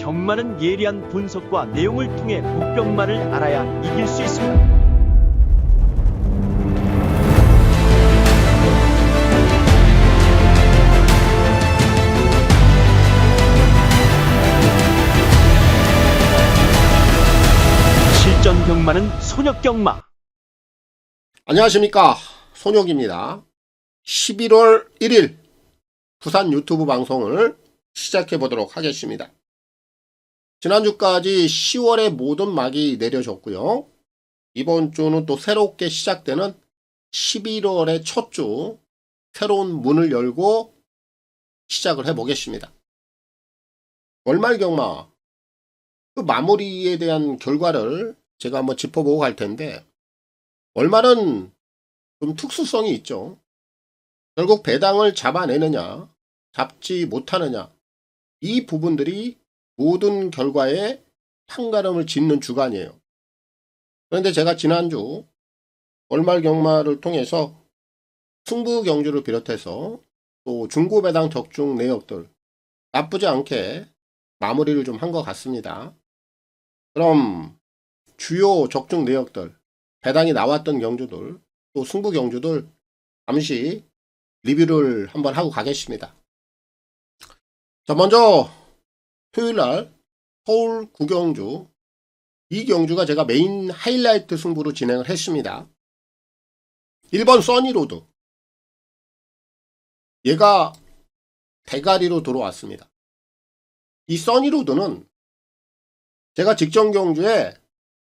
경마는 예리한 분석과 내용을 통해 복병마를 알아야 이길 수 있습니다. 실전 경마는 손역 경마. 안녕하십니까, 손혁입니다. 11월 1일 부산 유튜브 방송을 시작해 보도록 하겠습니다. 지난주까지 10월의 모든 막이 내려졌고요. 이번 주는 또 새롭게 시작되는 11월의 첫 주 새로운 문을 열고 시작을 해 보겠습니다. 월말 경마 그 마무리에 대한 결과를 제가 한번 짚어보고 갈 텐데, 월말은 좀 특수성이 있죠. 결국 배당을 잡아내느냐 잡지 못하느냐, 이 부분들이 모든 결과에 판가름을 짓는 주간이에요. 그런데 제가 지난주 월말 경마를 통해서 승부 경주를 비롯해서 또 중고 배당 적중 내역들 나쁘지 않게 마무리를 좀 한 것 같습니다. 그럼 주요 적중 내역들, 배당이 나왔던 경주들, 또 승부 경주들 잠시 리뷰를 한번 하고 가겠습니다. 자, 먼저 토요일날 서울 구경주, 이 경주가 제가 메인 하이라이트 승부로 진행을 했습니다. 1번 써니로드, 얘가 대가리로 들어왔습니다. 이 써니로드는 제가 직전 경주에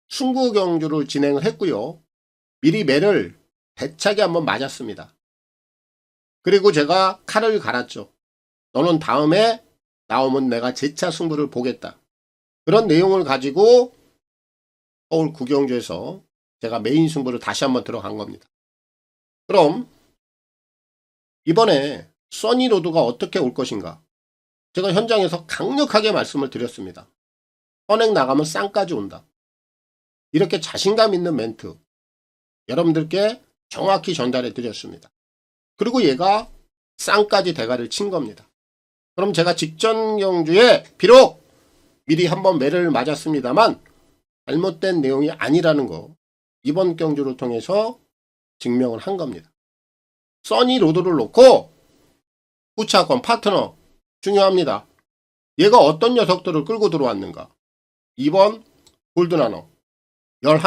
승부 경주를 진행을 했고요. 미리 매를 대차게 한번 맞았습니다. 그리고 제가 칼을 갈았죠. 너는 다음에 나오면 내가 재차 승부를 보겠다. 그런 내용을 가지고 서울 구경주에서 제가 메인 승부를 다시 한번 들어간 겁니다. 그럼 이번에 써니로드가 어떻게 올 것인가? 제가 현장에서 강력하게 말씀을 드렸습니다. 선행 나가면 쌍까지 온다. 이렇게 자신감 있는 멘트 여러분들께 정확히 전달해 드렸습니다. 그리고 얘가 쌍까지 대가리를 친 겁니다. 그럼 제가 직전 경주에 비록 미리 한번 매를 맞았습니다만 잘못된 내용이 아니라는 거 이번 경주를 통해서 증명을 한 겁니다. 써니로드를 놓고 후차권 파트너 중요합니다. 얘가 어떤 녀석들을 끌고 들어왔는가? 2번 골드나노 11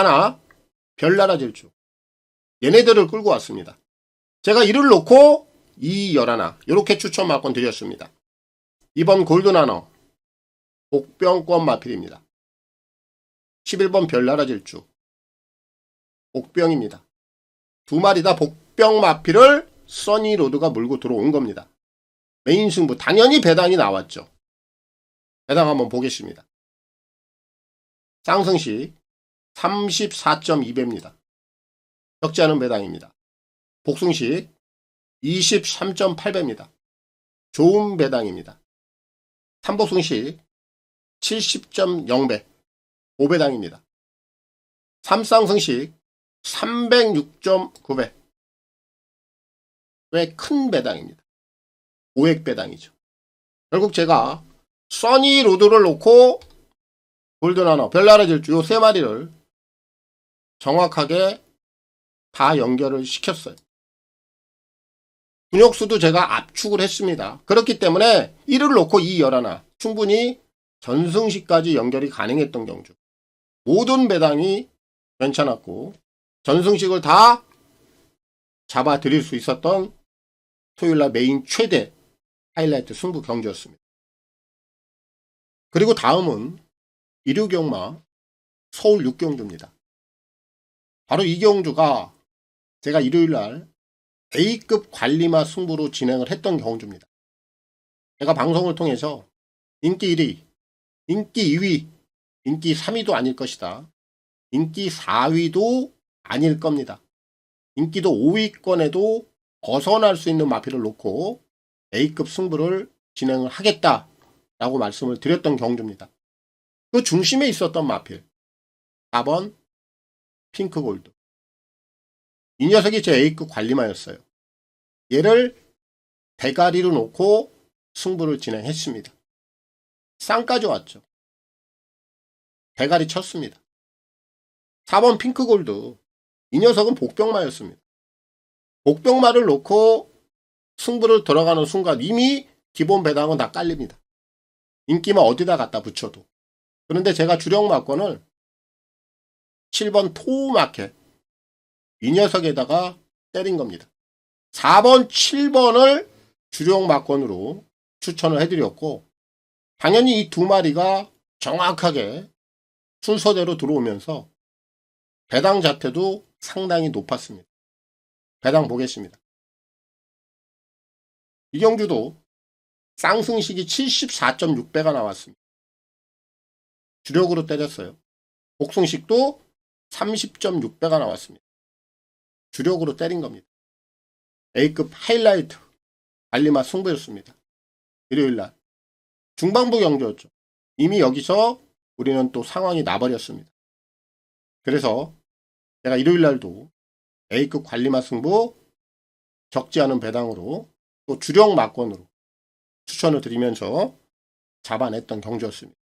별나라 질주, 얘네들을 끌고 왔습니다. 제가 이를 놓고 2, 11 이렇게 추천 말권 드렸습니다. 2번 골드나노 복병권 마필입니다. 11번 별나라 질주 복병입니다. 두 마리 다 복병 마필을 써니로드가 물고 들어온 겁니다. 메인 승부 당연히 배당이 나왔죠. 배당 한번 보겠습니다. 쌍승시 34.2배입니다. 적지 않은 배당입니다. 복승시 23.8배입니다. 좋은 배당입니다. 삼복승시 70.0배 5배당입니다. 삼쌍승시 306.9배 왜 큰 배당입니다. 5액 배당이죠. 결국 제가 써니로드를 놓고 골드나노, 별나라 질주 요 세 마리를 정확하게 다 연결을 시켰어요. 분역수도 제가 압축을 했습니다. 그렇기 때문에 1을 놓고 2, 11 충분히 전승시까지 연결이 가능했던 경주. 모든 배당이 괜찮았고 전승식을 다 잡아드릴 수 있었던 토요일날 메인 최대 하이라이트 승부 경주였습니다. 그리고 다음은 일요경마 서울 6경주입니다. 바로 이 경주가 제가 일요일날 A급 관리마 승부로 진행을 했던 경주입니다. 제가 방송을 통해서 인기 1위, 인기 2위, 인기 3위도 아닐 것이다. 인기 4위도 아닐 겁니다. 인기도 5위권에도 벗어날 수 있는 마필을 놓고 A급 승부를 진행을 하겠다라고 말씀을 드렸던 경주입니다. 그 중심에 있었던 마필 4번 핑크골드, 이 녀석이 제 A급 관리마였어요. 얘를 대가리로 놓고 승부를 진행했습니다. 쌍까지 왔죠. 대가리 쳤습니다. 4번 핑크골드. 이 녀석은 복병마였습니다. 복병마를 놓고 승부를 들어가는 순간 이미 기본 배당은 다 깔립니다. 인기만 어디다 갖다 붙여도. 그런데 제가 주력 막권을 7번 토우마켓 이 녀석에다가 때린 겁니다. 4번, 7번을 주력 막권으로 추천을 해드렸고 당연히 이 두 마리가 정확하게 순서대로 들어오면서 배당 자태도 상당히 높았습니다. 배당 보겠습니다. 이경주도 쌍승식이 74.6배가 나왔습니다. 주력으로 때렸어요. 복승식도 30.6배가 나왔습니다. 주력으로 때린 겁니다. A급 하이라이트 알리마 승부였습니다. 일요일날 중반부 경주였죠. 이미 여기서 우리는 또 상황이 나버렸습니다. 그래서 제가 일요일날도 A급 관리마 승부 적지 않은 배당으로 또 주력 막권으로 추천을 드리면서 잡아냈던 경주였습니다.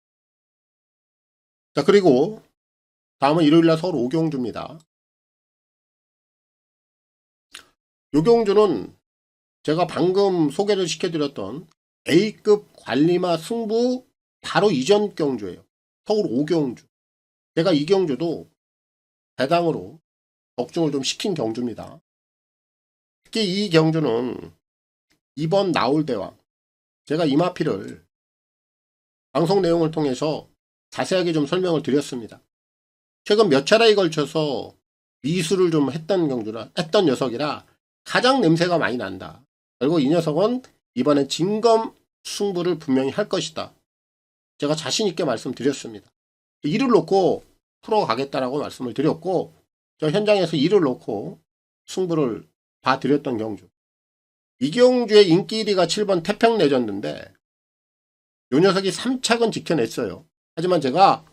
자, 그리고 다음은 일요일날 서울 오경주입니다. 요 경주는 제가 방금 소개를 시켜드렸던 A급 관리마 승부 바로 이전 경주예요. 서울 오경주. 제가 이 경주도 배당으로 적중을 좀 시킨 경주입니다. 특히 이 경주는 이번 나올대왕 제가 이마피를 방송 내용을 통해서 자세하게 좀 설명을 드렸습니다. 최근 몇 차례에 걸쳐서 미수를 좀 했던 녀석이라 가장 냄새가 많이 난다. 그리고 이 녀석은 이번엔 진검 승부를 분명히 할 것이다. 제가 자신 있게 말씀드렸습니다. 이를 놓고 풀어가겠다라고 말씀을 드렸고 저 현장에서 이를 놓고 승부를 봐드렸던 경주. 이 경주의 인기 1위가 7번 태평 레전드인데 이 녀석이 3착은 지켜냈어요. 하지만 제가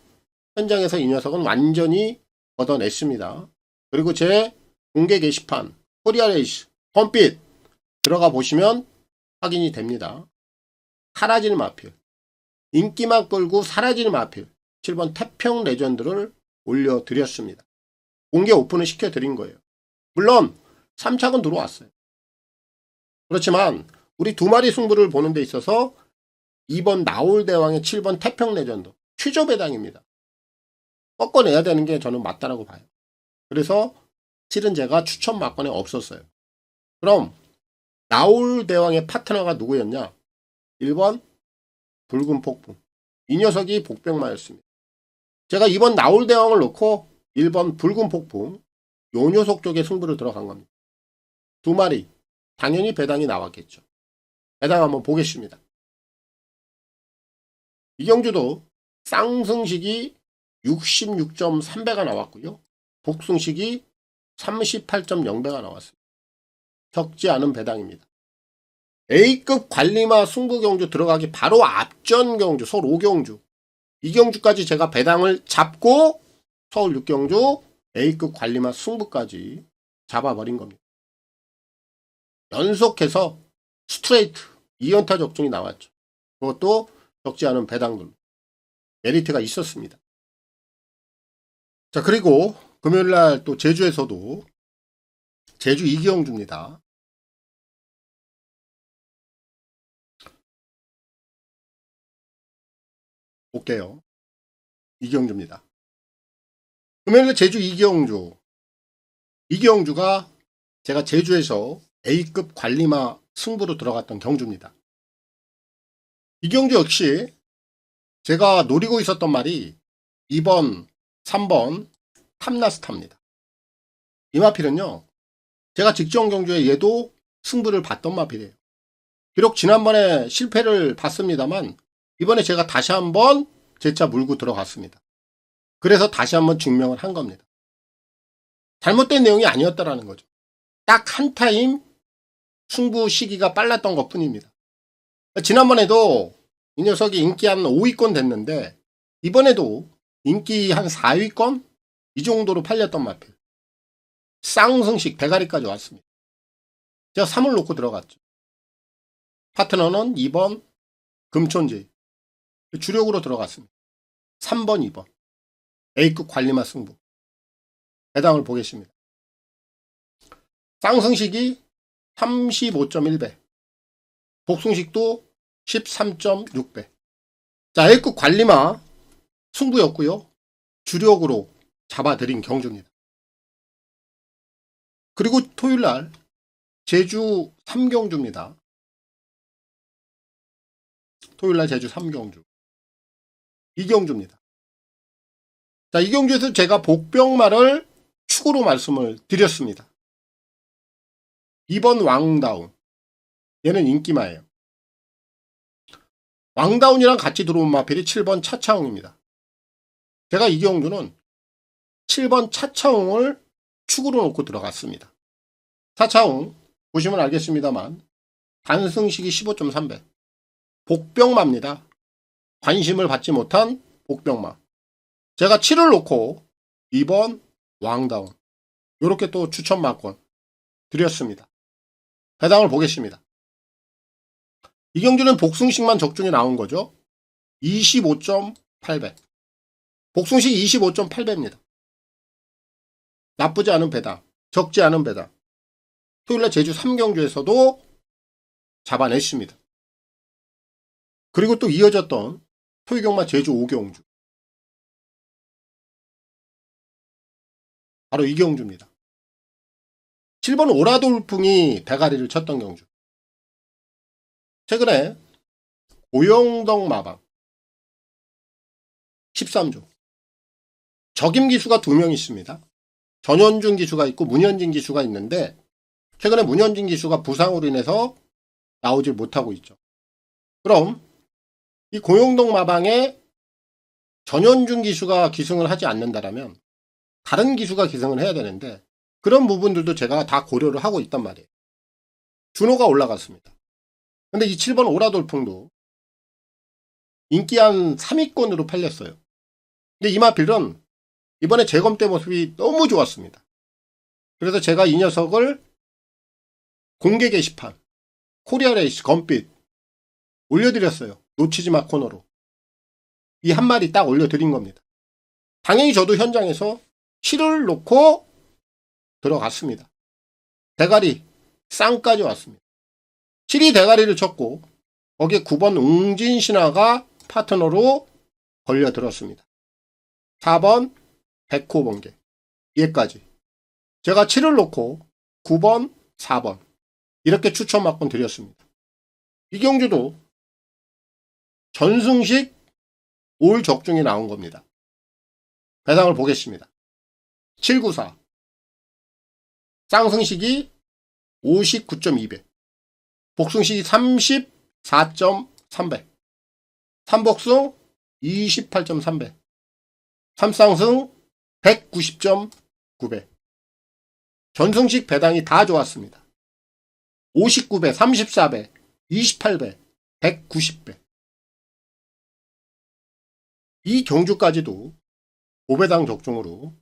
현장에서 이 녀석은 완전히 걷어냈습니다. 그리고 제 공개 게시판 코리아레이스 홈빛 들어가 보시면 확인이 됩니다. 사라질 마필 인기만 끌고 사라질 마필 7번 태평 레전드를 올려드렸습니다. 공개 오픈을 시켜드린 거예요. 물론 3착은 들어왔어요. 그렇지만 우리 두 마리 승부를 보는 데 있어서 2번 나올대왕의 7번 태평 레전드 취조 배당입니다. 꺾어내야 되는 게 저는 맞다라고 봐요. 그래서 실은 제가 추천 막권에 없었어요. 그럼 나올대왕의 파트너가 누구였냐? 1번 붉은 폭풍. 이 녀석이 복병마였습니다. 제가 2번 나올대왕을 놓고 1번 붉은 폭풍 요 녀석 쪽에 승부를 들어간 겁니다. 두 마리 당연히 배당이 나왔겠죠. 배당 한번 보겠습니다. 이 경주도 쌍승식이 66.3배가 나왔고요. 복승식이 38.0배가 나왔습니다. 적지 않은 배당입니다. A급 관리마 승부 경주 들어가기 바로 앞전 경주 서울 5경주 이 경주까지 제가 배당을 잡고 서울 6경주 A급 관리마 승부까지 잡아버린 겁니다. 연속해서 스트레이트 2연타 적중이 나왔죠. 그것도 적지 않은 배당들 메리트가 있었습니다. 자, 그리고 금요일날 또 제주에서도 제주 이경주입니다. 볼게요. 이경주입니다. 금요일날 제주 이경주가 제가 제주에서 A급 관리마 승부로 들어갔던 경주입니다. 이 경주 역시 제가 노리고 있었던 말이 2번, 3번 탐나스타입니다. 이 마필은요. 제가 직전 경주에 얘도 승부를 봤던 마필이에요. 비록 지난번에 실패를 봤습니다만 이번에 제가 다시 한번 제 차 물고 들어갔습니다. 그래서 다시 한번 증명을 한 겁니다. 잘못된 내용이 아니었다라는 거죠. 딱 한 타임 승부 시기가 빨랐던 것 뿐입니다. 지난번에도 이 녀석이 인기 한 5위권 됐는데 이번에도 인기 한 4위권? 이 정도로 팔렸던 마필. 쌍승식 대가리까지 왔습니다. 제가 3을 놓고 들어갔죠. 파트너는 2번 금촌지 주력으로 들어갔습니다. 3번, 2번. A급 관리마 승부. 배당을 보겠습니다. 상승식이 35.1배, 복숭식도 13.6배. 자, A급 관리마 승부였고요. 주력으로 잡아들인 경주입니다. 그리고 토요일날 제주 3경주입니다. 토요일날 제주 3경주. 이경주입니다. 자, 이경주에서 제가 복병말을 축으로 말씀을 드렸습니다. 2번 왕다운. 얘는 인기마예요. 왕다운이랑 같이 들어온 마필이 7번 차차홍입니다. 제가 이경주는 7번 차차홍을 축으로 놓고 들어갔습니다. 차차홍 보시면 알겠습니다만 단승식이 15.3배. 복병마입니다. 관심을 받지 못한 복병마. 제가 7을 놓고 2번 왕다운. 이렇게 또 추천 막권 드렸습니다. 배당을 보겠습니다. 이경주는 복숭식만 적중이 나온 거죠. 25.8배. 복숭식 25.8배입니다. 나쁘지 않은 배당, 적지 않은 배당. 토요일날 제주 3경주에서도 잡아냈습니다. 그리고 또 이어졌던 토요경마 제주 5경주. 바로 이 경주입니다. 7번 오라돌풍이 대가리를 쳤던 경주. 최근에 고영덕 마방 13조. 적임 기수가 2명 있습니다. 전현준 기수가 있고 문현진 기수가 있는데 최근에 문현진 기수가 부상으로 인해서 나오질 못하고 있죠. 그럼 이 고영덕 마방에 전현준 기수가 기승을 하지 않는다라면 다른 기수가 기승을 해야 되는데 그런 부분들도 제가 다 고려를 하고 있단 말이에요. 준호가 올라갔습니다. 근데 이 7번 오라돌풍도 인기 한 3위권으로 팔렸어요. 근데 이마필은 이번에 재검 때 모습이 너무 좋았습니다. 그래서 제가 이 녀석을 공개 게시판 코리아레이스 검빛 올려드렸어요. 놓치지마 코너로. 이 한 마리 딱 올려드린 겁니다. 당연히 저도 현장에서 7을 놓고 들어갔습니다. 대가리 쌍까지 왔습니다. 7이 대가리를 쳤고 거기에 9번 웅진신화가 파트너로 걸려들었습니다. 4번 백호번개 얘까지 제가 7을 놓고 9번 4번 이렇게 추천 막권 드렸습니다. 이 경주도 전승식 올 적중이 나온 겁니다. 배당을 보겠습니다. 794 쌍승식이 59.2배, 복승식이 34.3배, 3복승 28.3배, 3쌍승 190.9배. 전승식 배당이 다 좋았습니다. 59배, 34배, 28배, 190배. 이 경주까지도 5배당 적중으로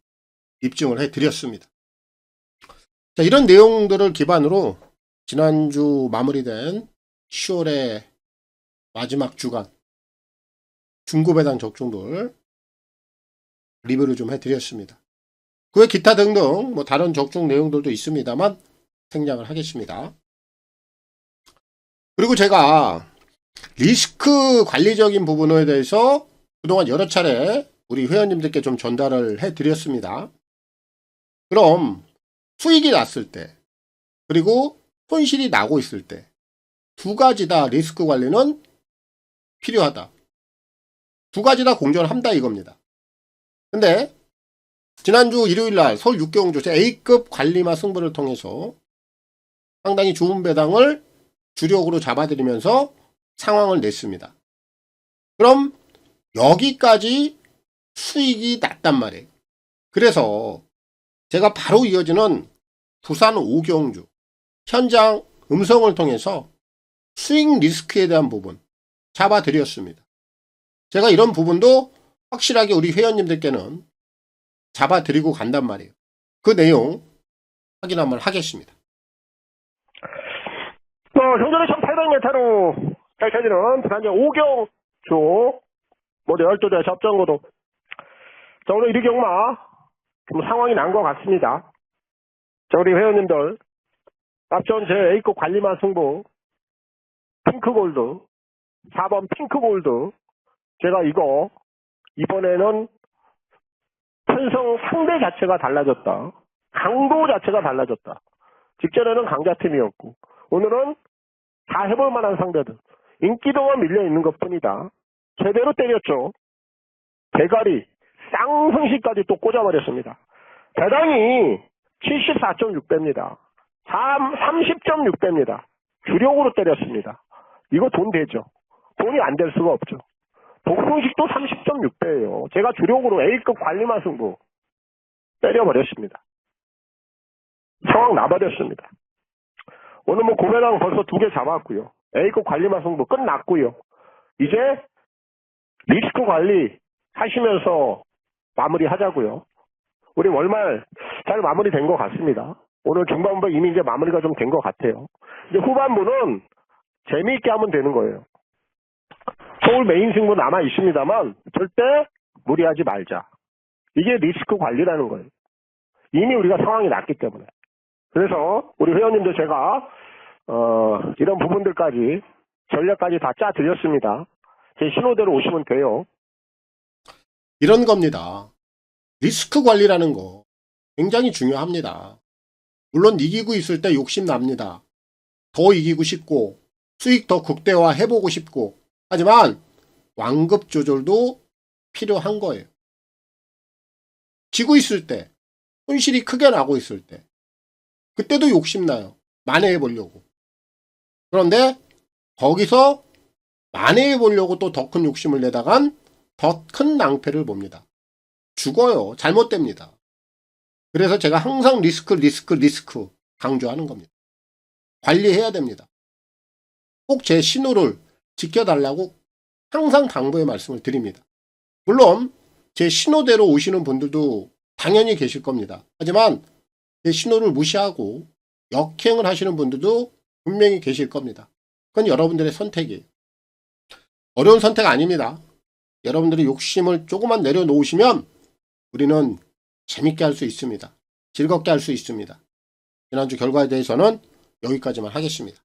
입증을 해드렸습니다. 자, 이런 내용들을 기반으로 지난주 마무리된 10월의 마지막 주간 중고배당 적중들 리뷰를 좀 해드렸습니다. 그 외 기타 등등 뭐 다른 적중 내용들도 있습니다만 생략을 하겠습니다. 그리고 제가 리스크 관리적인 부분에 대해서 그동안 여러 차례 우리 회원님들께 좀 전달을 해드렸습니다. 그럼 수익이 났을 때 그리고 손실이 나고 있을 때 두 가지 다 리스크 관리는 필요하다. 두 가지 다 공존한다 이겁니다. 근데 지난주 일요일날 서울 6경주 A급 관리마 승부를 통해서 상당히 좋은 배당을 주력으로 잡아들이면서 상황을 냈습니다. 그럼 여기까지 수익이 났단 말이에요. 그래서 제가 바로 이어지는 부산 5경주 현장 음성을 통해서 수익 리스크에 대한 부분 잡아드렸습니다. 제가 이런 부분도 확실하게 우리 회원님들께는 잡아드리고 간단 말이에요. 그 내용 확인 한번 하겠습니다. 경전의 1800m로 펼쳐지는 부산역 5경주 모두 12대 접전구도 자, 오늘 1위 경마 좀 상황이 난 것 같습니다. 자, 우리 회원님들 앞전 제 A급 관리만 승부 핑크골드 4번 핑크골드 제가 이거 이번에는 편성 상대 자체가 달라졌다. 강도 자체가 달라졌다. 직전에는 강자팀이었고 오늘은 다 해볼 만한 상대들 인기도가 밀려있는 것뿐이다. 제대로 때렸죠. 대가리 쌍승시까지 또 꽂아버렸습니다. 대당이 74.6배입니다. 30.6배입니다. 주력으로 때렸습니다. 이거 돈 되죠. 돈이 안 될 수가 없죠. 복승식도 30.6배예요. 제가 주력으로 A급 관리만 승부 때려버렸습니다. 상황 나버렸습니다. 오늘 뭐 고배당 벌써 2개 잡았고요. A급 관리만 승부 끝났고요. 이제 리스크 관리 하시면서 마무리 하자고요. 우리 월말 잘 마무리된 것 같습니다. 오늘 중반부 이미 이제 마무리가 좀 된 것 같아요. 이제 후반부는 재미있게 하면 되는 거예요. 서울 메인 승부 남아 있습니다만 절대 무리하지 말자. 이게 리스크 관리라는 거예요. 이미 우리가 상황이 났기 때문에. 그래서 우리 회원님들 제가 이런 부분들까지 전략까지 다 짜 드렸습니다. 제 신호대로 오시면 돼요. 이런 겁니다. 리스크 관리라는 거 굉장히 중요합니다. 물론 이기고 있을 때 욕심납니다. 더 이기고 싶고 수익 더 극대화 해보고 싶고 하지만 완급 조절도 필요한 거예요. 지고 있을 때 손실이 크게 나고 있을 때 그때도 욕심나요. 만회해 보려고. 그런데 거기서 만회해 보려고 또 더 큰 욕심을 내다간 더 큰 낭패를 봅니다. 죽어요. 잘못됩니다. 그래서 제가 항상 리스크 강조하는 겁니다. 관리해야 됩니다. 꼭 제 신호를 지켜달라고 항상 당부의 말씀을 드립니다. 물론 제 신호대로 오시는 분들도 당연히 계실 겁니다. 하지만 제 신호를 무시하고 역행을 하시는 분들도 분명히 계실 겁니다. 그건 여러분들의 선택이에요. 어려운 선택 아닙니다. 여러분들이 욕심을 조금만 내려놓으시면 우리는 재밌게 할 수 있습니다. 즐겁게 할 수 있습니다. 지난주 결과에 대해서는 여기까지만 하겠습니다.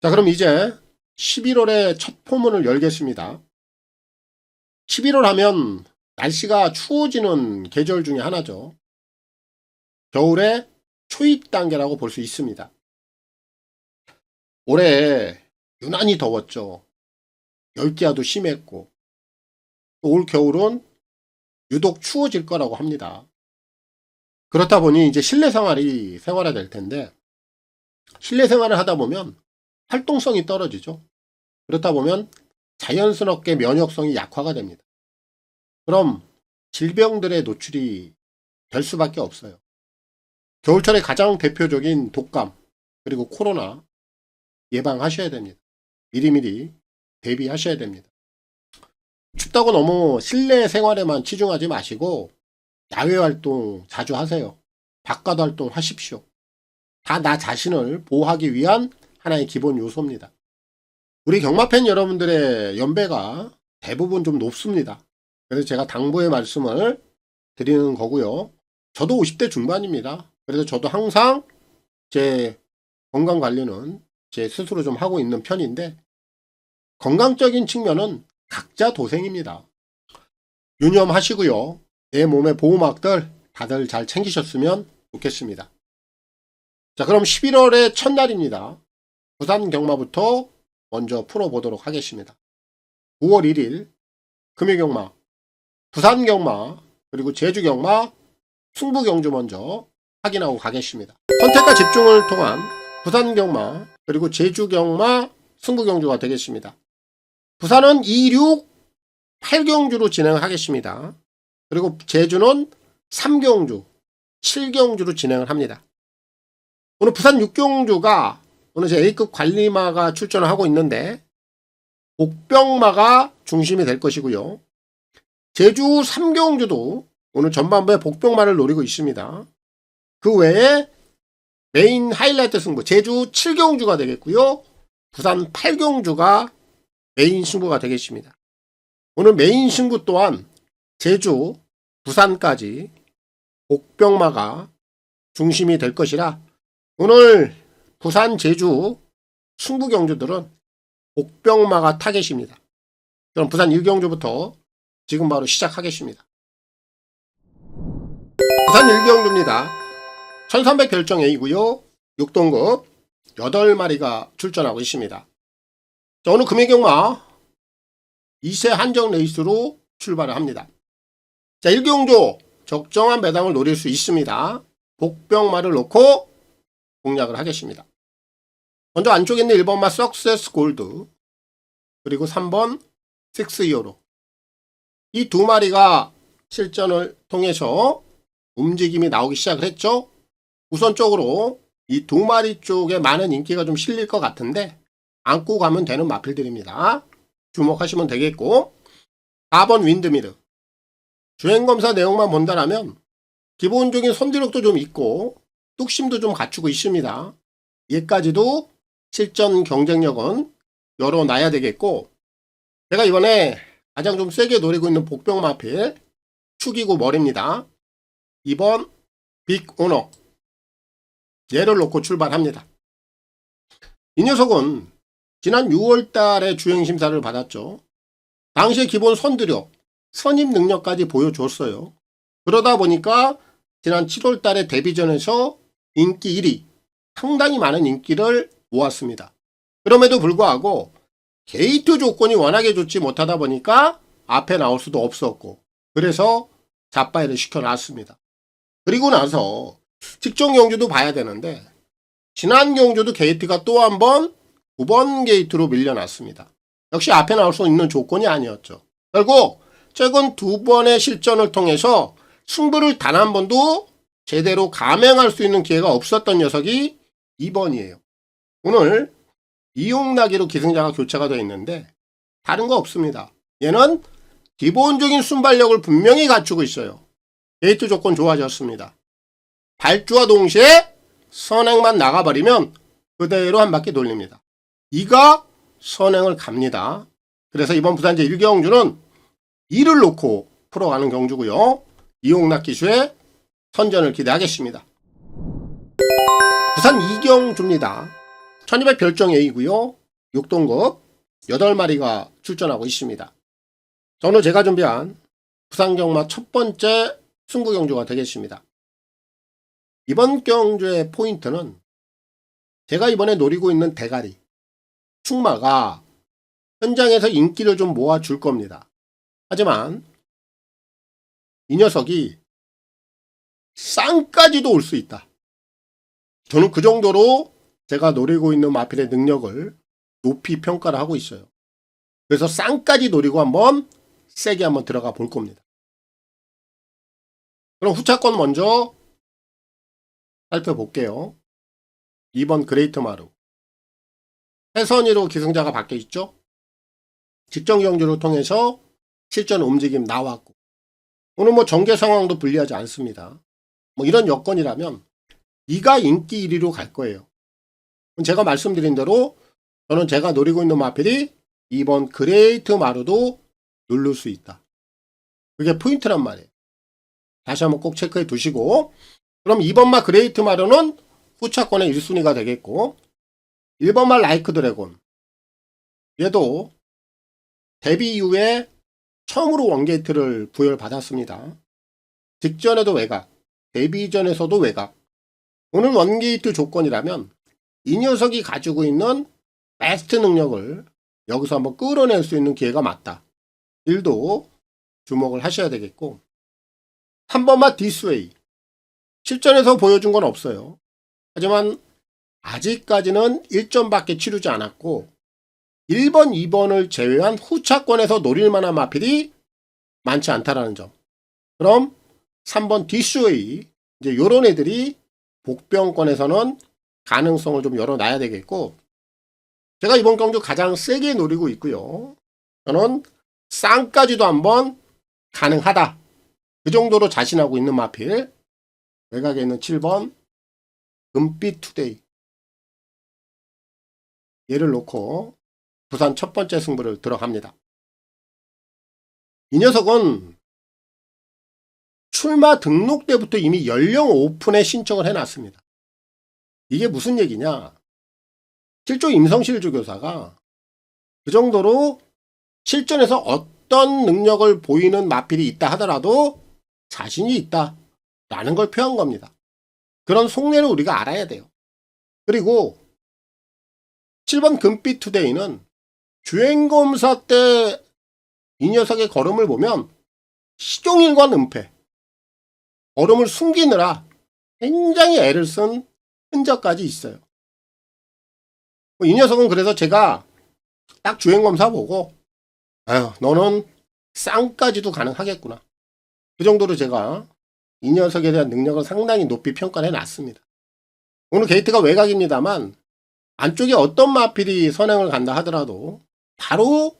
자, 그럼 이제 11월의 첫 포문을 열겠습니다. 11월 하면 날씨가 추워지는 계절 중에 하나죠. 겨울의 초입 단계라고 볼 수 있습니다. 올해 유난히 더웠죠. 열기야도 심했고 올 겨울은 유독 추워질 거라고 합니다. 그렇다 보니 이제 실내 생활이 생활화될 텐데 실내 생활을 하다 보면 활동성이 떨어지죠. 그렇다 보면 자연스럽게 면역성이 약화가 됩니다. 그럼 질병들의 노출이 될 수밖에 없어요. 겨울철에 가장 대표적인 독감 그리고 코로나 예방하셔야 됩니다. 미리미리 대비하셔야 됩니다. 춥다고 너무 실내 생활에만 치중하지 마시고 야외 활동 자주 하세요. 바깥 활동 하십시오. 다 나 자신을 보호하기 위한 하나의 기본 요소입니다. 우리 경마팬 여러분들의 연배가 대부분 좀 높습니다. 그래서 제가 당부의 말씀을 드리는 거고요. 저도 50대 중반입니다. 그래서 저도 항상 제 건강 관리는 제 스스로 좀 하고 있는 편인데 건강적인 측면은 각자 도생입니다. 유념하시고요. 내 몸의 보호막들 다들 잘 챙기셨으면 좋겠습니다. 자, 그럼 11월의 첫날입니다. 부산 경마부터 먼저 풀어보도록 하겠습니다. 9월 1일 금요 경마, 부산 경마, 그리고 제주 경마, 승부 경주 먼저 확인하고 가겠습니다. 선택과 집중을 통한 부산 경마, 그리고 제주 경마, 승부 경주가 되겠습니다. 부산은 2, 6, 8경주로 진행하겠습니다. 그리고 제주는 3경주, 7경주로 진행을 합니다. 오늘 부산 6경주가 오늘 제 A급 관리마가 출전을 하고 있는데 복병마가 중심이 될 것이고요. 제주 3경주도 오늘 전반부에 복병마를 노리고 있습니다. 그 외에 메인 하이라이트 승부 제주 7경주가 되겠고요. 부산 8경주가 메인 승부가 되겠습니다. 오늘 메인 승부 또한 제주, 부산까지 복병마가 중심이 될 것이라 오늘 부산, 제주 승부 경주들은 복병마가 타겟입니다. 그럼 부산 1경주부터 지금 바로 시작하겠습니다. 부산 1경주입니다. 1300 결정 A고요. 6동급 8마리가 출전하고 있습니다. 자, 오늘 금액경마 2세 한정 레이스로 출발을 합니다. 자, 1경주 적정한 배당을 노릴 수 있습니다. 복병마를 놓고 공략을 하겠습니다. 먼저 안쪽에 있는 1번마 석세스 골드, 그리고 3번 6이어로 이 두 마리가 실전을 통해서 움직임이 나오기 시작을 했죠. 우선적으로 이 두 마리 쪽에 많은 인기가 좀 실릴 것 같은데 안고 가면 되는 마필들입니다. 주목하시면 되겠고, 4번 윈드미르 주행검사 내용만 본다라면 기본적인 선두력도 좀 있고 뚝심도 좀 갖추고 있습니다. 얘까지도 실전 경쟁력은 열어놔야 되겠고, 제가 이번에 가장 좀 세게 노리고 있는 복병 마필 축이고 머리입니다. 2번 빅 오너, 얘를 놓고 출발합니다. 이 녀석은 지난 6월 달에 주행심사를 받았죠. 당시에 기본 선두력, 선임 능력까지 보여줬어요. 그러다 보니까 지난 7월 달에 데뷔전에서 인기 1위, 상당히 많은 인기를 모았습니다. 그럼에도 불구하고 게이트 조건이 워낙에 좋지 못하다 보니까 앞에 나올 수도 없었고, 그래서 잡바이를 시켜놨습니다. 그리고 나서 직전 경주도 봐야 되는데 지난 경주도 게이트가 또 한 번 9번 게이트로 밀려났습니다. 역시 앞에 나올 수 있는 조건이 아니었죠. 결국 최근 2번의 실전을 통해서 승부를 단 한 번도 제대로 감행할 수 있는 기회가 없었던 녀석이 2번이에요. 오늘 이용나기로 기승자가 교체가 되어 있는데 다른 거 없습니다. 얘는 기본적인 순발력을 분명히 갖추고 있어요. 게이트 조건 좋아졌습니다. 발주와 동시에 선행만 나가버리면 그대로 한 바퀴 돌립니다. 이가 선행을 갑니다. 그래서 이번 부산제 1경주는 이를 놓고 풀어가는 경주고요. 이용락 기수의 선전을 기대하겠습니다. 부산 2경주입니다. 1200 별정 A고요. 6동급 8마리가 출전하고 있습니다. 오늘 제가 준비한 부산 경마 첫 번째 승부 경주가 되겠습니다. 이번 경주의 포인트는 제가 이번에 노리고 있는 대가리, 충마가 현장에서 인기를 좀 모아줄 겁니다. 하지만 이 녀석이 쌍까지도 올 수 있다. 저는 그 정도로 제가 노리고 있는 마필의 능력을 높이 평가를 하고 있어요. 그래서 쌍까지 노리고 한번 세게 한번 들어가 볼 겁니다. 그럼 후차권 먼저 살펴볼게요. 2번 그레이트 마루. 해선이로 기승자가 바뀌어 있죠. 직전 경주를 통해서 실전 움직임 나왔고, 오늘 뭐 전개 상황도 불리하지 않습니다. 뭐 이런 여건이라면 이가 인기 1위로 갈 거예요. 제가 말씀드린 대로 저는 제가 노리고 있는 마필이 2번 그레이트 마루도 누를 수 있다. 그게 포인트란 말이에요. 다시 한번 꼭 체크해 두시고, 그럼 2번마 그레이트 마루는 후차권의 1순위가 되겠고, 1번마 라이크 드래곤, 얘도 데뷔 이후에 처음으로 원게이트를 부여받았습니다. 직전에도 외곽, 데뷔 전에서도 외곽. 오늘 원게이트 조건이라면 이 녀석이 가지고 있는 베스트 능력을 여기서 한번 끌어낼 수 있는 기회가 맞다. 일도 주목을 하셔야 되겠고, 3번마 디스웨이. 실전에서 보여준 건 없어요. 하지만 아직까지는 1점밖에 치르지 않았고 1번, 2번을 제외한 후차권에서 노릴 만한 마필이 많지 않다라는 점. 그럼 3번 디스웨이, 이제 요런 애들이 복병권에서는 가능성을 좀 열어놔야 되겠고, 제가 이번 경주 가장 세게 노리고 있고요. 저는 쌍까지도 한번 가능하다. 그 정도로 자신하고 있는 마필, 외곽에 있는 7번 금빛 투데이, 얘를 놓고 부산 첫 번째 승부를 들어갑니다. 이 녀석은 출마 등록 때부터 이미 연령 오픈에 신청을 해놨습니다. 이게 무슨 얘기냐? 실조 임성실 주교사가 그 정도로 실전에서 어떤 능력을 보이는 마필이 있다 하더라도 자신이 있다라는 걸 표한 겁니다. 그런 속내를 우리가 알아야 돼요. 그리고 7번 금빛 투데이는 주행검사 때 이 녀석의 걸음을 보면 시종일관 은폐, 걸음을 숨기느라 굉장히 애를 쓴 흔적까지 있어요. 이 녀석은 그래서 제가 딱 주행검사 보고 아유 너는 쌍까지도 가능하겠구나. 그 정도로 제가 이 녀석에 대한 능력을 상당히 높이 평가를 해놨습니다. 오늘 게이트가 외곽입니다만 안쪽에 어떤 마필이 선행을 간다 하더라도 바로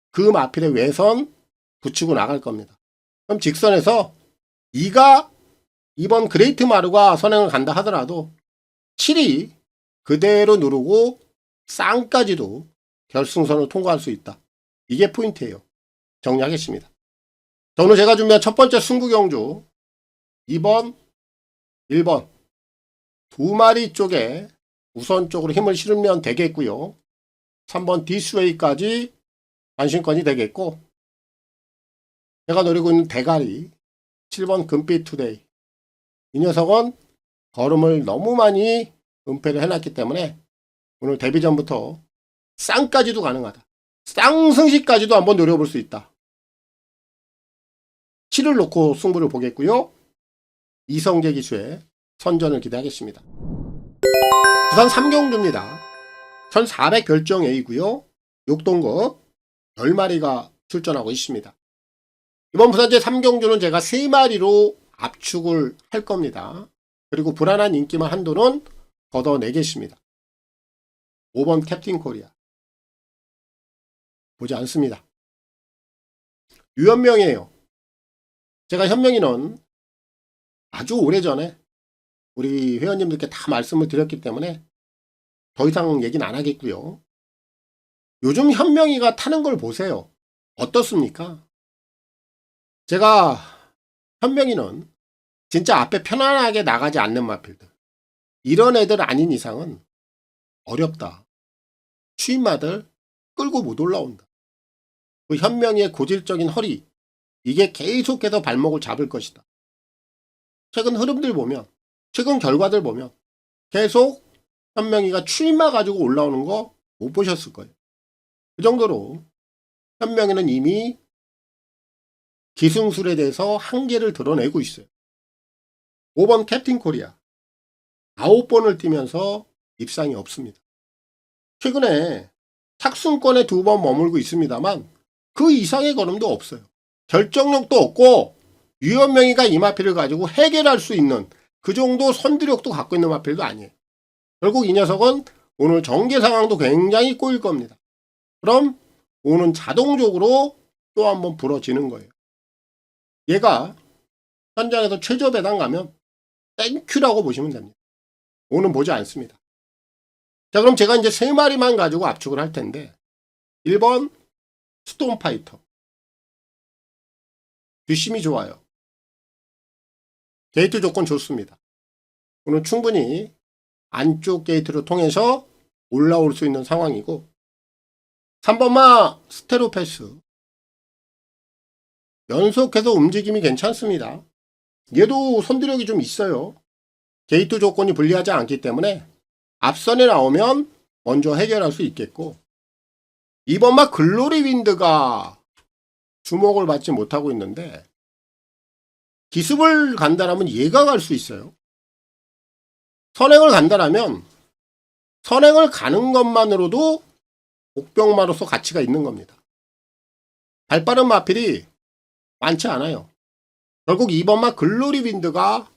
그 마필의 외선 붙이고 나갈 겁니다. 그럼 직선에서 2가 2번 그레이트 마루가 선행을 간다 하더라도 7이 그대로 누르고 쌍까지도 결승선을 통과할 수 있다. 이게 포인트예요. 정리하겠습니다. 자, 오늘 제가 준비한 첫 번째 승부경주 2번, 1번 두 마리 쪽에 우선 쪽으로 힘을 실으면 되겠고요. 3번 디스웨이까지 관심권이 되겠고 제가 노리고 있는 대가리 7번 금빛 투데이 이 녀석은 걸음을 너무 많이 은폐를 해놨기 때문에 오늘 데뷔 전부터 쌍까지도 가능하다. 쌍승시까지도 한번 노려볼 수 있다. 7을 놓고 승부를 보겠고요. 이성재 기수의 선전을 기대하겠습니다. 부산 3경주입니다. 1400 결정 A고요. 육동급 10마리가 출전하고 있습니다. 이번 부산제 3경주는 제가 3마리로 압축을 할 겁니다. 그리고 불안한 인기만 한도는 걷어내겠습니다. 5번 캡틴 코리아 보지 않습니다. 유현명이에요. 제가 현명이는 아주 오래전에 우리 회원님들께 다 말씀을 드렸기 때문에 더 이상 얘기는 안 하겠고요. 요즘 현명이가 타는 걸 보세요. 어떻습니까? 제가 현명이는 진짜 앞에 편안하게 나가지 않는 마필들 이런 애들 아닌 이상은 어렵다. 추임마들 끌고 못 올라온다. 그 현명이의 고질적인 허리 이게 계속해서 발목을 잡을 것이다. 최근 흐름들 보면 최근 결과들 보면 계속 현명이가 추임마 가지고 올라오는 거 못 보셨을 거예요. 그 정도로 현명이는 이미 기승술에 대해서 한계를 드러내고 있어요. 5번 캡틴 코리아 9번을 뛰면서 입상이 없습니다. 최근에 탁순권에 2번 머물고 있습니다만 그 이상의 걸음도 없어요. 결정력도 없고 유현명이가 이 마필을 가지고 해결할 수 있는 그 정도 선두력도 갖고 있는 마필도 아니에요. 결국 이 녀석은 오늘 전개 상황도 굉장히 꼬일 겁니다. 그럼 오는 자동적으로 또 한번 부러지는 거예요. 얘가 현장에서 최저 배당 가면 땡큐라고 보시면 됩니다. 오는 보지 않습니다. 자, 그럼 제가 이제 3마리만 가지고 압축을 할 텐데 1번 스톤파이터 뒷심이 좋아요. 게이트 조건 좋습니다. 오늘 충분히 안쪽 게이트를 통해서 올라올 수 있는 상황이고 3번마 스테로패스 연속해서 움직임이 괜찮습니다. 얘도 선두력이 좀 있어요. 게이트 조건이 불리하지 않기 때문에 앞선에 나오면 먼저 해결할 수 있겠고 2번마 글로리 윈드가 주목을 받지 못하고 있는데 기습을 간다라면 얘가 갈 수 있어요. 선행을 간다라면 선행을 가는 것만으로도 복병마로서 가치가 있는 겁니다. 발빠른 마필이 많지 않아요. 결국 2번마 글로리 윈드가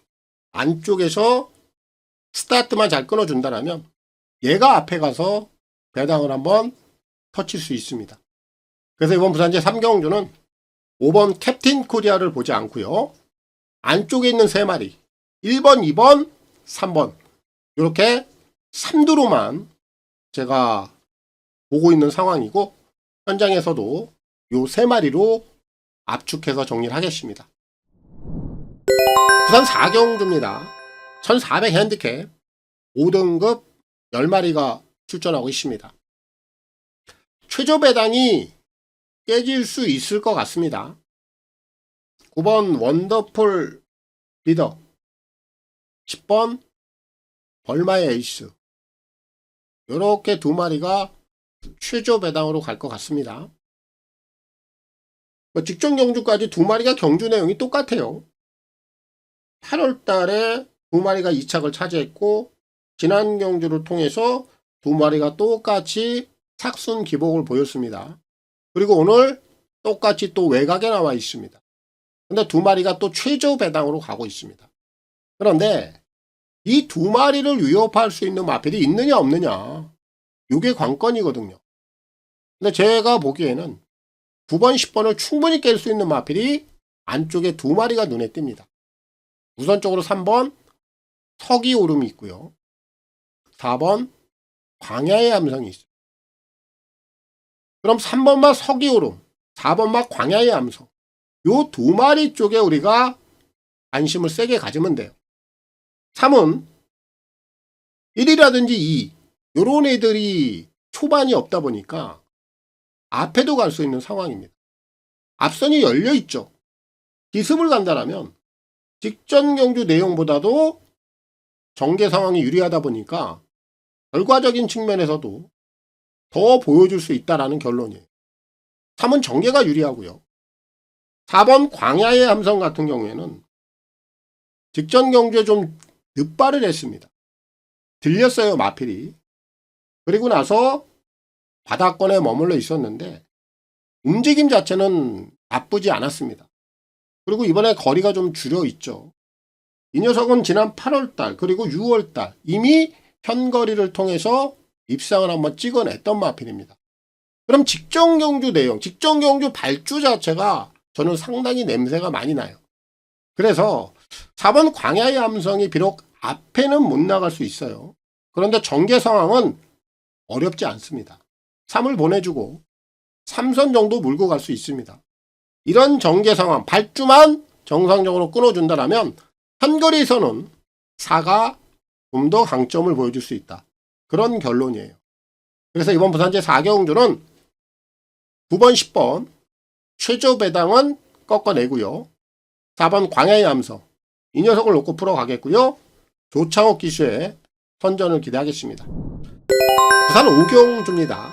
안쪽에서 스타트만 잘 끊어준다면 얘가 앞에 가서 배당을 한번 터칠 수 있습니다. 그래서 이번 부산제 3경주는 5번 캡틴 코리아를 보지 않고요. 안쪽에 있는 3마리 1번, 2번, 3번 이렇게 3두로만 제가 보고 있는 상황이고 현장에서도 요 3마리로 압축해서 정리를 하겠습니다. 부산 4경주입니다. 1400 핸디캡 5등급 10마리가 출전하고 있습니다. 최저 배당이 깨질 수 있을 것 같습니다. 9번 원더풀 리더, 10번 벌마의 에이스, 이렇게 두 마리가 최저 배당으로 갈 것 같습니다. 직전 경주까지 두 마리가 경주 내용이 똑같아요. 8월 달에 두 마리가 2착을 차지했고, 지난 경주를 통해서 두 마리가 똑같이 착순 기복을 보였습니다. 그리고 오늘 똑같이 또 외곽에 나와 있습니다. 근데 두 마리가 또 최저 배당으로 가고 있습니다. 그런데 이 두 마리를 위협할 수 있는 마필이 있느냐 없느냐, 이게 관건이거든요. 근데 제가 보기에는 9번 10번을 충분히 깰 수 있는 마필이 안쪽에 두 마리가 눈에 띕니다. 우선적으로 3번 서기 오름이 있고요, 4번 광야의 함성이 있어요. 그럼 3번만 서기 오름, 4번만 광야의 함성, 요 두 마리 쪽에 우리가 관심을 세게 가지면 돼요. 3은 1이라든지 2, 요런 애들이 초반이 없다 보니까 앞에도 갈 수 있는 상황입니다. 앞선이 열려 있죠. 기습을 간다라면 직전 경주 내용보다도 전개 상황이 유리하다 보니까 결과적인 측면에서도 더 보여줄 수 있다라는 결론이에요. 3은 전개가 유리하고요. 4번 광야의 함성 같은 경우에는 직전 경주에 좀 늦발을 했습니다. 들렸어요, 마필이. 그리고 나서 바닥권에 머물러 있었는데 움직임 자체는 나쁘지 않았습니다. 그리고 이번에 거리가 좀 줄여 있죠. 이 녀석은 지난 8월달 그리고 6월달 이미 편거리를 통해서 입상을 한번 찍어냈던 마필입니다. 그럼 직전 경주 내용, 직전 경주 발주 자체가 저는 상당히 냄새가 많이 나요. 그래서 4번 광야의 함성이 비록 앞에는 못 나갈 수 있어요. 그런데 전개 상황은 어렵지 않습니다. 3을 보내주고 3선 정도 물고 갈 수 있습니다. 이런 전개 상황, 발주만 정상적으로 끊어준다면 한거리에서는 4가 좀 더 강점을 보여줄 수 있다. 그런 결론이에요. 그래서 이번 부산제 4경주는 9번, 10번 최저 배당은 꺾어내고요. 4번 광야의 함성, 이 녀석을 놓고 풀어가겠고요. 조창욱 기수의 선전을 기대하겠습니다. 부산 5경주입니다.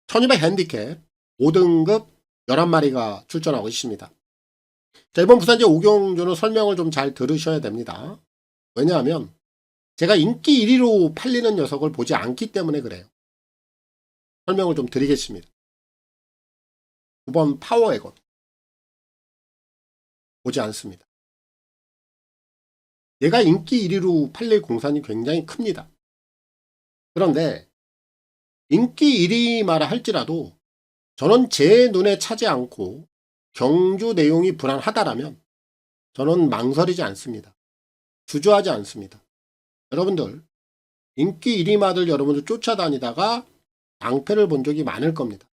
1200 핸디캡 5등급 11마리가 출전하고 있습니다. 자, 이번 부산제 5경주는 설명을 좀 잘 들으셔야 됩니다. 왜냐하면 제가 인기 1위로 팔리는 녀석을 보지 않기 때문에 그래요. 설명을 좀 드리겠습니다. 9번 파워에건 보지 않습니다. 얘가 인기 1위로 팔릴 공산이 굉장히 큽니다. 그런데 인기 1위마라 할지라도 저는 제 눈에 차지 않고 경주 내용이 불안하다라면 저는 망설이지 않습니다. 주저하지 않습니다. 여러분들 인기 1위마들 여러분들 쫓아다니다가 낭패를 본 적이 많을 겁니다.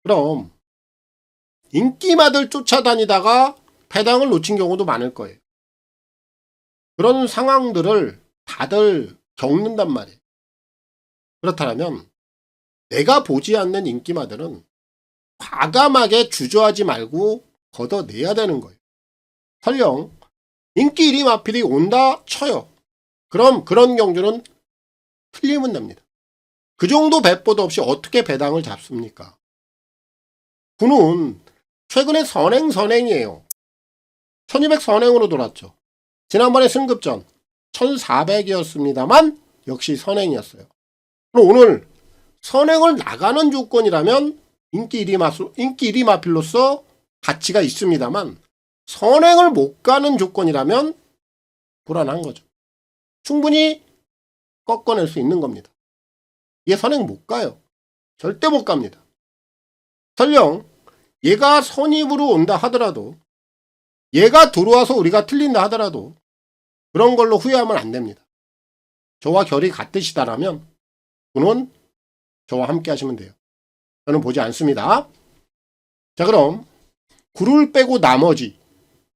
그럼 인기마들 쫓아다니다가 배당을 놓친 경우도 많을 거예요. 그런 상황들을 다들 겪는단 말이에요. 그렇다면 내가 보지 않는 인기마들은 과감하게 주저하지 말고 걷어내야 되는 거예요. 설령 인기 1위 마필이 온다 쳐요. 그럼 그런 경주는 틀리면 됩니다. 그 정도 배포도 없이 어떻게 배당을 잡습니까? 군은 최근에 선행이에요. 1200 선행으로 돌았죠. 지난번에 승급전 1400이었습니다만 역시 선행이었어요. 그럼 오늘 선행을 나가는 조건이라면 인기 1위 마필로서 가치가 있습니다만 선행을 못 가는 조건이라면 불안한 거죠. 충분히 꺾어낼 수 있는 겁니다. 얘 선행 못 가요. 절대 못 갑니다. 설령 얘가 선입으로 온다 하더라도, 얘가 들어와서 우리가 틀린다 하더라도 그런 걸로 후회하면 안 됩니다. 저와 결이 같으시다라면 그는 저와 함께 하시면 돼요. 저는 보지 않습니다. 자, 그럼 구를 빼고 나머지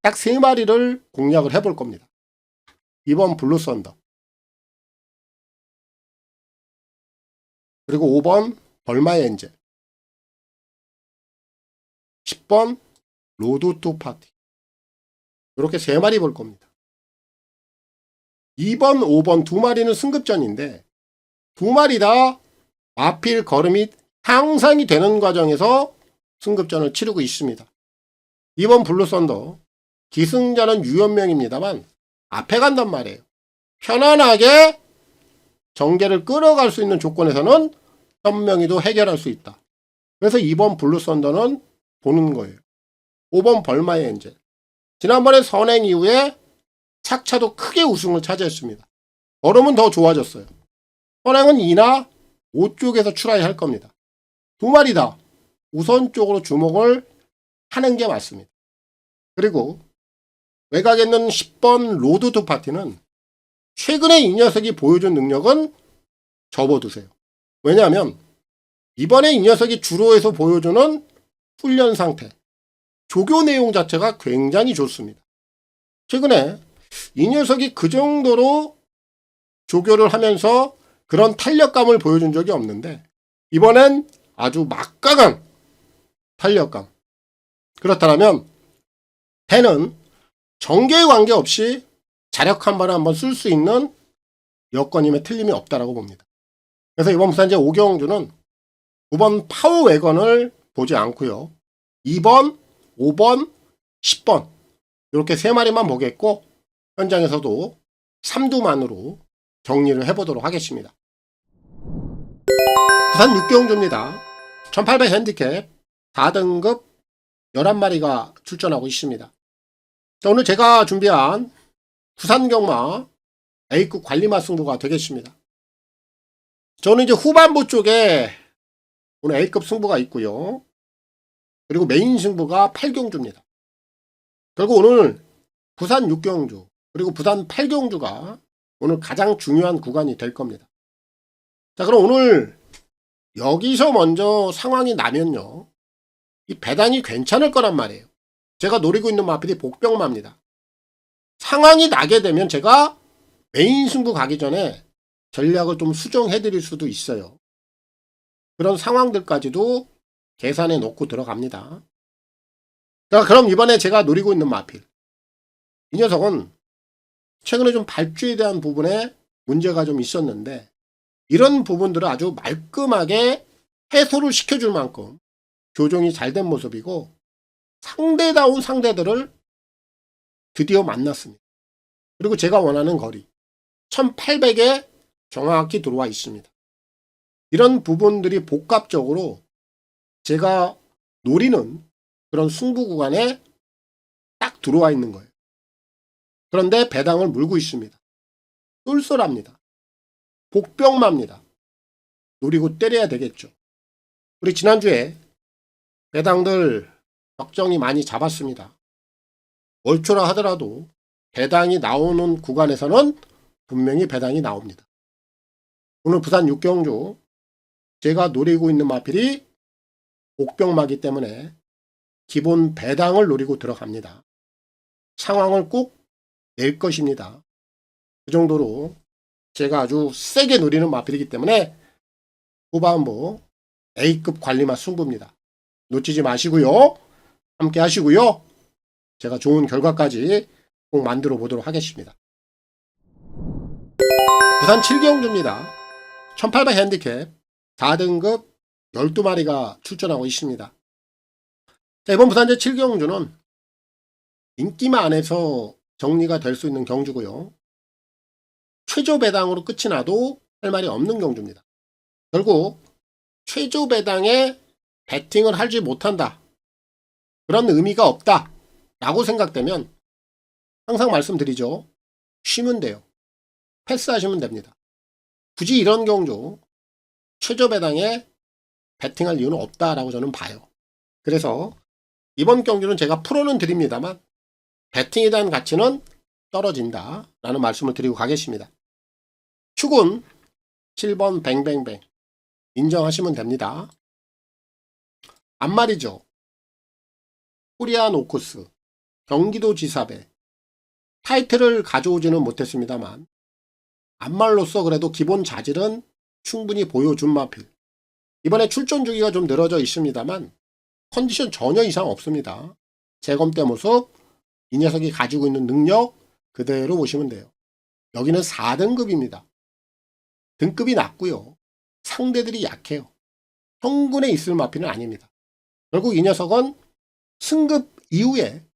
딱 3마리를 공략을 해볼 겁니다. 2번 블루썬더, 그리고 5번 벌마의 엔젤, 10번 로드 투 파티. 이렇게 3마리 볼 겁니다. 2번, 5번 2마리는 승급전인데 2마리 다 마필 걸음이 향상이 되는 과정에서 승급전을 치르고 있습니다. 2번 블루썬더, 기승자는 유연명입니다만 앞에 간단 말이에요. 편안하게 전개를 끌어갈 수 있는 조건에서는 현명히도 해결할 수 있다. 그래서 2번 블루썬더는 보는 거예요. 5번 벌마의 엔젤, 지난번에 선행 이후에 착차도 크게 우승을 차지했습니다. 걸음은 더 좋아졌어요. 선행은 2나 5 쪽에서 출하를 할 겁니다. 2마리 다 우선 쪽으로 주목을 하는 게 맞습니다. 그리고 외곽에 있는 10번 로드 투 파티는 최근에 이 녀석이 보여준 능력은 접어두세요. 왜냐하면 이번에 이 녀석이 주로에서 보여주는 훈련 상태, 조교 내용 자체가 굉장히 좋습니다. 최근에 이 녀석이 그 정도로 조교를 하면서 그런 탄력감을 보여준 적이 없는데 이번엔 아주 막강한 탄력감. 그렇다면 배는 전개에 관계없이 자력 한 번에 한번 쓸 수 있는 여건임에 틀림이 없다라고 봅니다. 그래서 이번 부산제 오경주는 9번 파워 웨건을 보지 않고요. 2번, 5번, 10번 이렇게 3마리만 보겠고 현장에서도 3두만으로 정리를 해보도록 하겠습니다. 부산 6경주입니다. 1800 핸디캡 4등급 11마리가 출전하고 있습니다. 자, 오늘 제가 준비한 부산경마 A급 관리마 승부가 되겠습니다. 저는 이제 후반부 쪽에 오늘 A급 승부가 있고요. 그리고 메인 승부가 8경주입니다. 결국 오늘 부산 6경주 그리고 부산 8경주가 오늘 가장 중요한 구간이 될 겁니다. 자, 그럼 오늘 여기서 먼저 상황이 나면요, 이 배당이 괜찮을 거란 말이에요. 제가 노리고 있는 마필이 복병마입니다. 상황이 나게 되면 제가 메인 승부 가기 전에 전략을 좀 수정해 드릴 수도 있어요. 그런 상황들까지도 계산해 놓고 들어갑니다. 자, 그럼 이번에 제가 노리고 있는 마필, 이 녀석은 최근에 좀 발주에 대한 부분에 문제가 좀 있었는데 이런 부분들을 아주 말끔하게 해소를 시켜줄 만큼 교정이 잘 된 모습이고 상대다운 상대들을 드디어 만났습니다. 그리고 제가 원하는 거리 1800에 정확히 들어와 있습니다. 이런 부분들이 복합적으로 제가 노리는 그런 승부 구간에 딱 들어와 있는 거예요. 그런데 배당을 물고 있습니다. 쏠쏠합니다. 복병마입니다. 노리고 때려야 되겠죠. 우리 지난주에 배당들 적정히 많이 잡았습니다. 월초라 하더라도 배당이 나오는 구간에서는 분명히 배당이 나옵니다. 오늘 부산 6경주 제가 노리고 있는 마필이 복병마기 때문에 기본 배당을 노리고 들어갑니다. 상황을 꼭 낼 것입니다. 그 정도로 제가 아주 세게 노리는 마필이기 때문에 후반부 A급 관리마 승부입니다. 놓치지 마시고요. 함께 하시고요. 제가 좋은 결과까지 꼭 만들어 보도록 하겠습니다. 부산 7경주입니다. 1800 핸디캡 4등급 12마리가 출전하고 있습니다. 자, 이번 부산제 7경주는 인기마 안에서 정리가 될 수 있는 경주고요. 최저 배당으로 끝이 나도 할 말이 없는 경주입니다. 결국 최저 배당에 배팅을 하지 못한다, 그런 의미가 없다 라고 생각되면 항상 말씀드리죠. 쉬면 돼요. 패스하시면 됩니다. 굳이 이런 경주 최저 배당에 배팅할 이유는 없다라고 저는 봐요. 그래서 이번 경주는 제가 프로는 드립니다만 배팅에 대한 가치는 떨어진다 라는 말씀을 드리고 가겠습니다. 축은 7번 뱅뱅뱅 인정하시면 됩니다. 앞말이죠. 코리안 오크스 경기도지사배 타이틀을 가져오지는 못했습니다만 안말로서 그래도 기본 자질은 충분히 보여준 마필. 이번에 출전 주기가 좀 늘어져 있습니다만 컨디션 전혀 이상 없습니다. 재검대 모습, 이 녀석이 가지고 있는 능력 그대로 보시면 돼요. 여기는 4등급입니다. 등급이 낮고요. 상대들이 약해요. 평군에 있을 마필은 아닙니다. 결국 이 녀석은 승급 이후에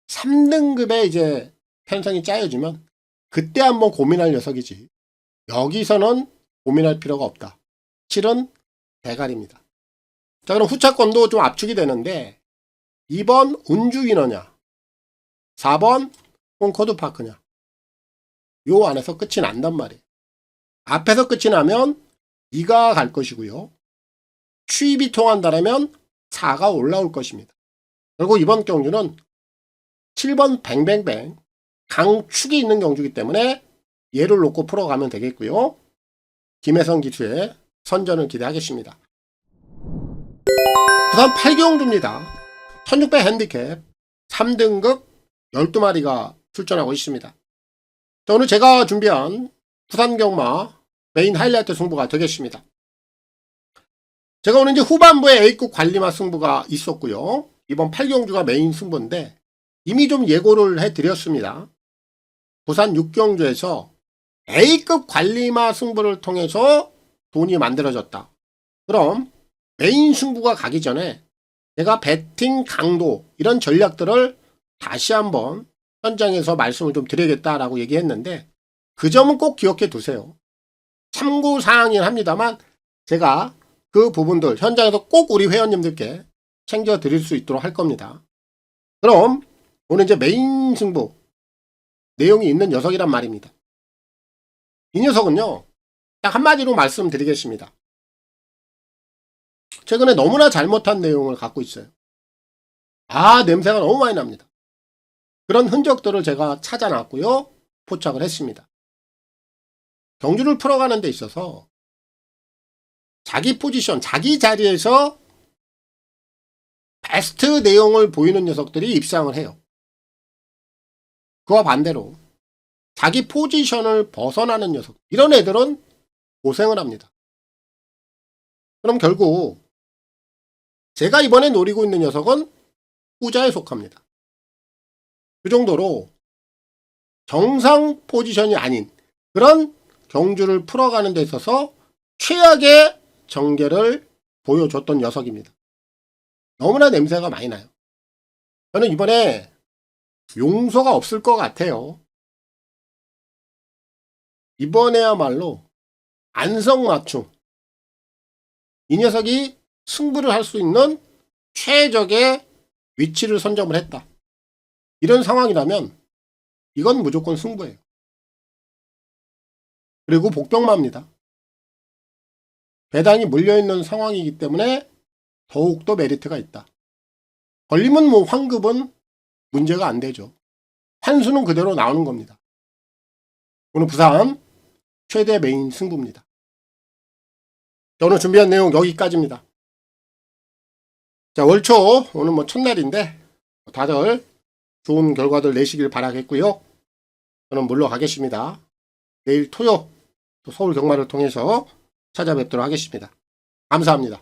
3등급에 이제 편성이 짜여지면 그때 한번 고민할 녀석이지. 여기서는 고민할 필요가 없다. 7은 대가리입니다. 자, 그럼 후차권도 좀 압축이 되는데 2번 운주위너냐 4번 콩코드파크냐 요 안에서 끝이 난단 말이에요. 앞에서 끝이 나면 2가 갈 것이고요. 추입이 통한다면 4가 올라올 것입니다. 그리고 이번 경주는 7번 뱅뱅뱅 강축이 있는 경주이기 때문에 얘를 놓고 풀어가면 되겠고요. 김혜성 기수의 선전을 기대하겠습니다. 부산 8경주입니다. 1600 핸디캡 3등급 12마리가 출전하고 있습니다. 자, 오늘 제가 준비한 부산 경마 메인 하이라이트 승부가 되겠습니다. 제가 오늘 이제 후반부에 A급 관리마 승부가 있었고요. 이번 8경주가 메인 승부인데 이미 좀 예고를 해드렸습니다. 부산 6경주에서 A급 관리마 승부를 통해서 돈이 만들어졌다. 그럼 메인 승부가 가기 전에 제가 배팅 강도 이런 전략들을 다시 한번 현장에서 말씀을 좀 드리겠다라고 얘기했는데 그 점은 꼭 기억해 두세요. 참고사항이긴 합니다만 제가 그 부분들 현장에서 꼭 우리 회원님들께 챙겨드릴 수 있도록 할 겁니다. 그럼 오늘 이제 메인 승부 내용이 있는 녀석이란 말입니다. 이 녀석은요, 딱 한마디로 말씀드리겠습니다. 최근에 너무나 잘못한 내용을 갖고 있어요. 냄새가 너무 많이 납니다. 그런 흔적들을 제가 찾아놨고요. 포착을 했습니다. 경주를 풀어가는 데 있어서 자기 포지션, 자기 자리에서 베스트 내용을 보이는 녀석들이 입상을 해요. 그와 반대로 자기 포지션을 벗어나는 녀석, 이런 애들은 고생을 합니다. 그럼 결국 제가 이번에 노리고 있는 녀석은 후자에 속합니다. 그 정도로 정상 포지션이 아닌 그런 경주를 풀어가는 데 있어서 최악의 전개를 보여줬던 녀석입니다. 너무나 냄새가 많이 나요. 저는 이번에 용서가 없을 것 같아요. 이번에야말로 안성맞춤. 이 녀석이 승부를 할 수 있는 최적의 위치를 선점을 했다. 이런 상황이라면 이건 무조건 승부예요. 그리고 복병마입니다. 배당이 물려있는 상황이기 때문에 더욱더 메리트가 있다. 걸리면 뭐 환급은 문제가 안 되죠. 환수는 그대로 나오는 겁니다. 오늘 부산 최대 메인 승부입니다. 오늘 준비한 내용 여기까지입니다. 자, 월초 오늘 뭐 첫날인데 다들 좋은 결과들 내시길 바라겠고요. 저는 물러가겠습니다. 내일 토요 또 서울 경마를 통해서 찾아뵙도록 하겠습니다. 감사합니다.